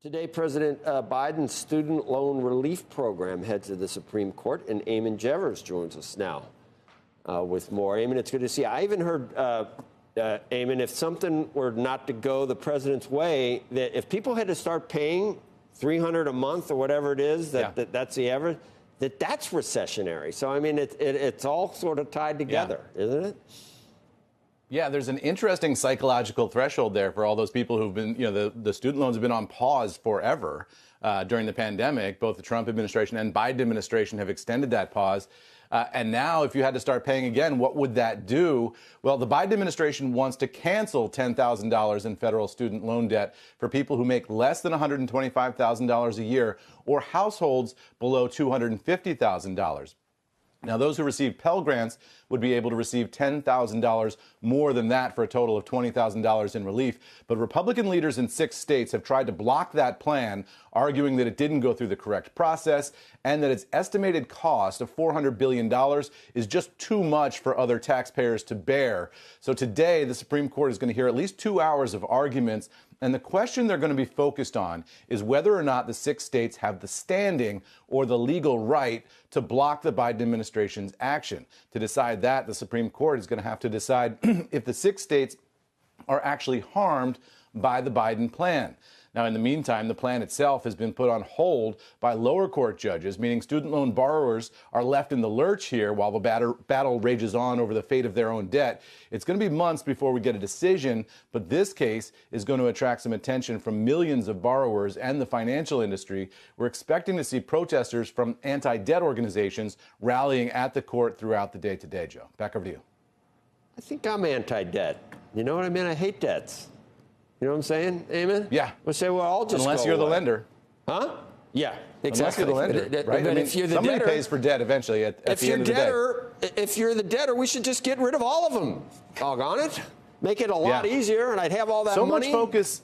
Today, President Biden's student loan relief program heads to the Supreme Court, and Eamon Jevers joins us now with more. Eamon, it's good to see you. I even heard, Eamon, if something were not to go the president's way, that if people had to start paying $300 a month or whatever it is, that's the average, that's recessionary. So, I mean, it's all sort of tied together, isn't it? Yeah, there's an interesting psychological threshold there for all those people who've been, the student loans have been on pause forever during the pandemic. Both the Trump administration and Biden administration have extended that pause. And now if you had to start paying again, what would that do? Well, the Biden administration wants to cancel $10,000 in federal student loan debt for people who make less than $125,000 a year or households below $250,000. Now, those who receive Pell Grants would be able to receive $10,000 more than that for a total of $20,000 in relief. But Republican leaders in 6 states have tried to block that plan, arguing that it didn't go through the correct process and that its estimated cost of $400 billion is just too much for other taxpayers to bear. So today, the Supreme Court is going to hear at least 2 hours of arguments. And the question they're going to be focused on is whether or not the 6 states have the standing or the legal right to block the Biden administration's action. To decide that, the Supreme Court is going to have to decide if the 6 states are actually harmed by the Biden plan. Now, in the meantime, the plan itself has been put on hold by lower court judges, meaning student loan borrowers are left in the lurch here while the battle rages on over the fate of their own debt. It's going to be months before we get a decision, but this case is going to attract some attention from millions of borrowers and the financial industry. We're expecting to see protesters from anti-debt organizations rallying at the court throughout the day today, Joe. Back over to you. I think I'm anti-debt. You know what I mean? I hate debts. You know what I'm saying, Eamon? Yeah. We'll say, well, I'll just Unless you're the lender. Huh? Yeah, exactly. Unless you're the lender, right? I mean, if you're the somebody debtor, pays for debt eventually at the end of the day. If you're the debtor, we should just get rid of all of them. Doggone it. Make it a lot easier, and I'd have all that money. So much focus.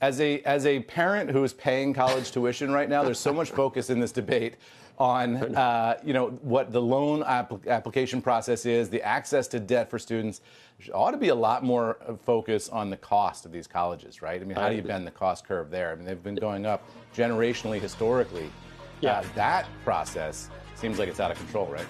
As a parent who is paying college tuition right now, there's so much focus in this debate on what the loan application process is, the access to debt for students. There ought to be a lot more focus on the cost of these colleges, right? I mean, how do you bend the cost curve there? I mean, they've been going up generationally, historically. Yeah. That process seems like it's out of control, right?